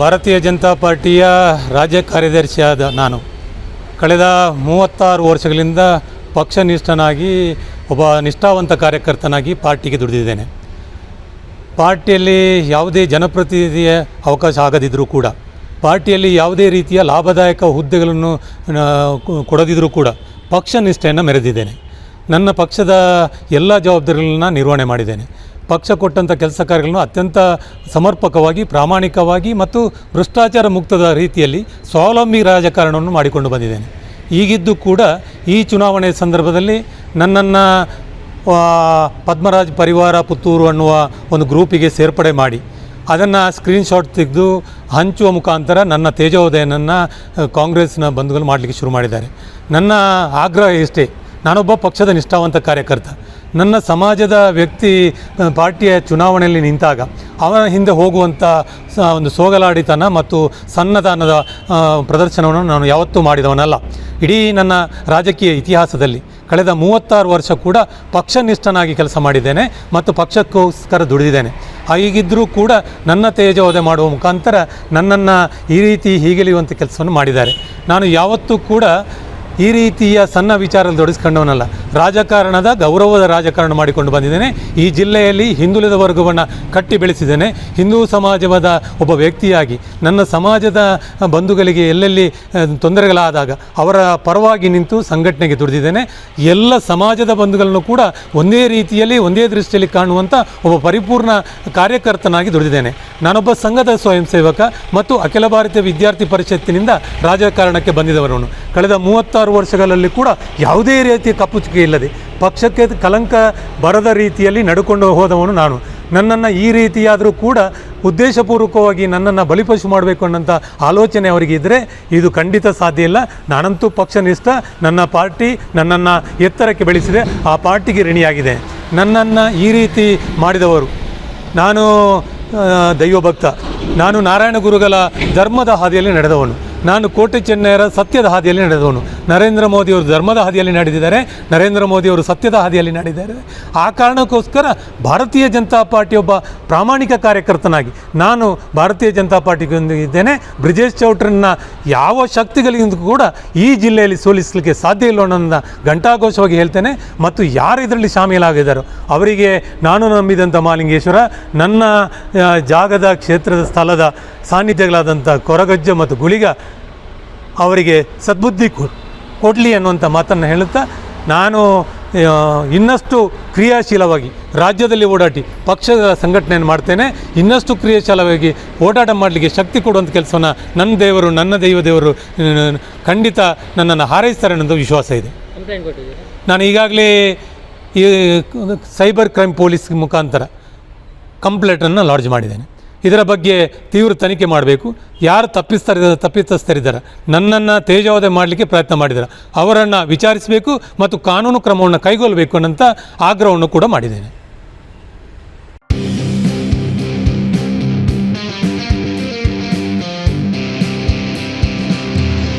ಭಾರತೀಯ ಜನತಾ ಪಾರ್ಟಿಯ ರಾಜ್ಯ ಕಾರ್ಯದರ್ಶಿಯಾದ ನಾನು ಕಳೆದ 36 ವರ್ಷಗಳಿಂದ ಪಕ್ಷನಿಷ್ಠನಾಗಿ ಒಬ್ಬ ನಿಷ್ಠಾವಂತ ಕಾರ್ಯಕರ್ತನಾಗಿ ಪಾರ್ಟಿಗೆ ದುಡಿದಿದ್ದೇನೆ. ಪಾರ್ಟಿಯಲ್ಲಿ ಯಾವುದೇ ಜನಪ್ರತಿನಿಧಿಯ ಅವಕಾಶ ಆಗದಿದ್ದರೂ ಕೂಡ, ಪಾರ್ಟಿಯಲ್ಲಿ ಯಾವುದೇ ರೀತಿಯ ಲಾಭದಾಯಕ ಹುದ್ದೆಗಳನ್ನು ಕೊಡದಿದ್ದರೂ ಕೂಡ ಪಕ್ಷನಿಷ್ಠೆಯನ್ನು ಮೆರೆದಿದ್ದೇನೆ. ನನ್ನ ಪಕ್ಷದ ಎಲ್ಲ ಜವಾಬ್ದಾರಿಗಳನ್ನು ನಿರ್ವಹಣೆ ಮಾಡಿದ್ದೇನೆ. ಪಕ್ಷ ಕೊಟ್ಟಂಥ ಕೆಲಸ ಕಾರ್ಯಗಳನ್ನು ಅತ್ಯಂತ ಸಮರ್ಪಕವಾಗಿ, ಪ್ರಾಮಾಣಿಕವಾಗಿ ಮತ್ತು ಭ್ರಷ್ಟಾಚಾರ ಮುಕ್ತದ ರೀತಿಯಲ್ಲಿ ಸ್ವಾವಲಂಬಿ ರಾಜಕಾರಣವನ್ನು ಮಾಡಿಕೊಂಡು ಬಂದಿದ್ದೇನೆ. ಈಗಿದ್ದು ಕೂಡ ಈ ಚುನಾವಣೆ ಸಂದರ್ಭದಲ್ಲಿ ನನ್ನನ್ನು ಪದ್ಮರಾಜ್ ಪರಿವಾರ ಪುತ್ತೂರು ಅನ್ನುವ ಒಂದು ಗ್ರೂಪಿಗೆ ಸೇರ್ಪಡೆ ಮಾಡಿ ಅದನ್ನು ಸ್ಕ್ರೀನ್ಶಾಟ್ ತೆಗೆದು ಹಂಚುವ ಮುಖಾಂತರ ನನ್ನ ತೇಜೋದಯನನ್ನು ಕಾಂಗ್ರೆಸ್ನ ಬಂಧುಗಳು ಮಾಡಲಿಕ್ಕೆ ಶುರು ಮಾಡಿದ್ದಾರೆ. ನನ್ನ ಆಗ್ರಹ ಇಷ್ಟೇ, ನಾನೊಬ್ಬ ಪಕ್ಷದ ನಿಷ್ಠಾವಂತ ಕಾರ್ಯಕರ್ತ. ನನ್ನ ಸಮಾಜದ ವ್ಯಕ್ತಿ ಪಾರ್ಟಿಯ ಚುನಾವಣೆಯಲ್ಲಿ ನಿಂತಾಗ ಅವನ ಹಿಂದೆ ಹೋಗುವಂಥ ಒಂದು ಸೋಗಲಾಡಿತನ ಮತ್ತು ಸನ್ನದಾನದ ಪ್ರದರ್ಶನವನ್ನು ನಾನು ಯಾವತ್ತೂ ಮಾಡಿದವನಲ್ಲ. ಇಡೀ ನನ್ನ ರಾಜಕೀಯ ಇತಿಹಾಸದಲ್ಲಿ ಕಳೆದ 36 ವರ್ಷ ಕೂಡ ಪಕ್ಷನಿಷ್ಠನಾಗಿ ಕೆಲಸ ಮಾಡಿದ್ದೇನೆ ಮತ್ತು ಪಕ್ಷಕ್ಕೋಸ್ಕರ ದುಡಿದಿದ್ದೇನೆ. ಹೀಗಿದ್ದರೂ ಕೂಡ ನನ್ನ ತೇಜೋವಧೆ ಮಾಡುವ ಮುಖಾಂತರ ನನ್ನನ್ನು ಈ ರೀತಿ ಹೀಗೆಳೆಯುವಂಥ ಕೆಲಸವನ್ನು ಮಾಡಿದ್ದಾರೆ. ನಾನು ಯಾವತ್ತೂ ಕೂಡ ಈ ರೀತಿಯ ಸಣ್ಣ ವಿಚಾರದಲ್ಲಿ ತೊಡಗಿಸ್ಕೊಂಡವನಲ್ಲ. ರಾಜಕಾರಣದ ಗೌರವದ ರಾಜಕಾರಣ ಮಾಡಿಕೊಂಡು ಬಂದಿದ್ದೇನೆ. ಈ ಜಿಲ್ಲೆಯಲ್ಲಿ ಹಿಂದುಳಿದ ವರ್ಗವನ್ನು ಕಟ್ಟಿ ಬೆಳೆಸಿದ್ದೇನೆ. ಹಿಂದೂ ಸಮಾಜವಾದ ಒಬ್ಬ ವ್ಯಕ್ತಿಯಾಗಿ ನನ್ನ ಸಮಾಜದ ಬಂಧುಗಳಿಗೆ ಎಲ್ಲೆಲ್ಲಿ ತೊಂದರೆಗಳಾದಾಗ ಅವರ ಪರವಾಗಿ ನಿಂತು ಸಂಘಟನೆಗೆ ದುಡಿದಿದ್ದೇನೆ. ಎಲ್ಲ ಸಮಾಜದ ಬಂಧುಗಳನ್ನು ಕೂಡ ಒಂದೇ ರೀತಿಯಲ್ಲಿ, ಒಂದೇ ದೃಷ್ಟಿಯಲ್ಲಿ ಕಾಣುವಂಥ ಒಬ್ಬ ಪರಿಪೂರ್ಣ ಕಾರ್ಯಕರ್ತನಾಗಿ ದುಡಿದಿದ್ದೇನೆ. ನಾನೊಬ್ಬ ಸಂಘದ ಸ್ವಯಂ ಸೇವಕ ಮತ್ತು ಅಖಿಲ ಭಾರತೀಯ ವಿದ್ಯಾರ್ಥಿ ಪರಿಷತ್ತಿನಿಂದ ರಾಜಕಾರಣಕ್ಕೆ ಬಂದಿದ್ದವರವನು. ಕಳೆದ 36 ವರ್ಷಗಳಲ್ಲಿ ಕೂಡ ಯಾವುದೇ ರೀತಿಯ ಕಪ್ಪುಚುಕೆ ಇಲ್ಲದೆ ಪಕ್ಷಕ್ಕೆ ಕಲಂಕ ಬರದ ರೀತಿಯಲ್ಲಿ ನಡ್ಕೊಂಡು ಹೋದವನು ನಾನು. ನನ್ನನ್ನು ಈ ರೀತಿಯಾದರೂ ಕೂಡ ಉದ್ದೇಶಪೂರ್ವಕವಾಗಿ ನನ್ನನ್ನು ಬಲಿಪಶು ಮಾಡಬೇಕು ಅನ್ನೋಂಥ ಆಲೋಚನೆ ಅವರಿಗೆ ಇದ್ದರೆ ಇದು ಖಂಡಿತ ಸಾಧ್ಯ ಇಲ್ಲ. ನಾನಂತೂ ಪಕ್ಷನಿಷ್ಠ. ನನ್ನ ಪಾರ್ಟಿ ನನ್ನನ್ನು ಎತ್ತರಕ್ಕೆ ಬೆಳೆಸಿದೆ, ಆ ಪಾರ್ಟಿಗೆ ಋಣಿಯಾಗಿದೆ. ನನ್ನನ್ನು ಈ ರೀತಿ ಮಾಡಿದವರು, ನಾನು ದೈವಭಕ್ತ, ನಾನು ನಾರಾಯಣ ಗುರುಗಳ ಧರ್ಮದ ಹಾದಿಯಲ್ಲಿ ನಡೆದವನು, ನಾನು ಕೋಟೆ ಚೆನ್ನಯ್ಯರ ಸತ್ಯದ ಹಾದಿಯಲ್ಲಿ ನಡೆದವನು. ನರೇಂದ್ರ ಮೋದಿಯವರು ಧರ್ಮದ ಹಾದಿಯಲ್ಲಿ ನಡೆದಿದ್ದಾರೆ, ನರೇಂದ್ರ ಮೋದಿಯವರು ಸತ್ಯದ ಹಾದಿಯಲ್ಲಿ ನಡೆದಿದ್ದಾರೆ. ಆ ಕಾರಣಕ್ಕೋಸ್ಕರ ಭಾರತೀಯ ಜನತಾ ಪಾರ್ಟಿ ಒಬ್ಬ ಪ್ರಾಮಾಣಿಕ ಕಾರ್ಯಕರ್ತನಾಗಿ ನಾನು ಭಾರತೀಯ ಜನತಾ ಪಾರ್ಟಿಗೊಂದಿಗಿದ್ದೇನೆ. ಬ್ರಿಜೇಶ್ ಚೌಟ್ರನ್ನ ಯಾವ ಶಕ್ತಿಗಳಿಂದ ಕೂಡ ಈ ಜಿಲ್ಲೆಯಲ್ಲಿ ಸೋಲಿಸಲಿಕ್ಕೆ ಸಾಧ್ಯ ಇಲ್ಲ ಅನ್ನೋದನ್ನು ಘಂಟಾಘೋಷವಾಗಿ ಹೇಳ್ತೇನೆ. ಮತ್ತು ಯಾರು ಇದರಲ್ಲಿ ಶಾಮೀಲಾಗಿದ್ದಾರೋ ಅವರಿಗೆ ನಾನು ನಂಬಿದಂಥ ಮಹಾಲಿಂಗೇಶ್ವರ, ನನ್ನ ಜಾಗದ ಕ್ಷೇತ್ರದ ಸ್ಥಳದ ಸಾನ್ನಿಧ್ಯಗಳಾದಂಥ ಕೊರಗಜ್ಜ ಮತ್ತು ಗುಳಿಗ ಅವರಿಗೆ ಸದ್ಬುದ್ಧಿ ಕೊಡಲಿ ಅನ್ನುವಂಥ ಮಾತನ್ನು ಹೇಳುತ್ತಾ, ನಾನು ಇನ್ನಷ್ಟು ಕ್ರಿಯಾಶೀಲವಾಗಿ ರಾಜ್ಯದಲ್ಲಿ ಓಡಾಟಿ ಪಕ್ಷದ ಸಂಘಟನೆಯನ್ನು ಮಾಡ್ತೇನೆ. ಇನ್ನಷ್ಟು ಕ್ರಿಯಾಶೀಲವಾಗಿ ಓಡಾಟ ಮಾಡಲಿಕ್ಕೆ ಶಕ್ತಿ ಕೊಡುವಂಥ ಕೆಲಸವನ್ನು ನನ್ನ ದೇವರು, ನನ್ನ ದೇವರು ಖಂಡಿತ ನನ್ನನ್ನು ಹಾರೈಸ್ತಾರೆ ಅನ್ನೋದು ವಿಶ್ವಾಸ ಇದೆ. ನಾನು ಈಗಾಗಲೇ ಈ ಸೈಬರ್ ಕ್ರೈಮ್ ಪೊಲೀಸ್ ಮುಖಾಂತರ ಕಂಪ್ಲೇಂಟನ್ನು ಲಾಡ್ಜ್ ಮಾಡಿದ್ದೇನೆ. ಇದರ ಬಗ್ಗೆ ತೀವ್ರ ತನಿಖೆ ಮಾಡಬೇಕು. ಯಾರು ತಪ್ಪಿತಸ್ಥರಿದ್ದಾರೆ, ನನ್ನನ್ನು ತೇಜೋವಧೆ ಮಾಡಲಿಕ್ಕೆ ಪ್ರಯತ್ನ ಮಾಡಿದ್ದಾರೆ, ಅವರನ್ನು ವಿಚಾರಿಸಬೇಕು ಮತ್ತು ಕಾನೂನು ಕ್ರಮವನ್ನು ಕೈಗೊಳ್ಳಬೇಕು ಅನ್ನೋಂಥ ಆಗ್ರಹವನ್ನು ಕೂಡ ಮಾಡಿದ್ದೇನೆ.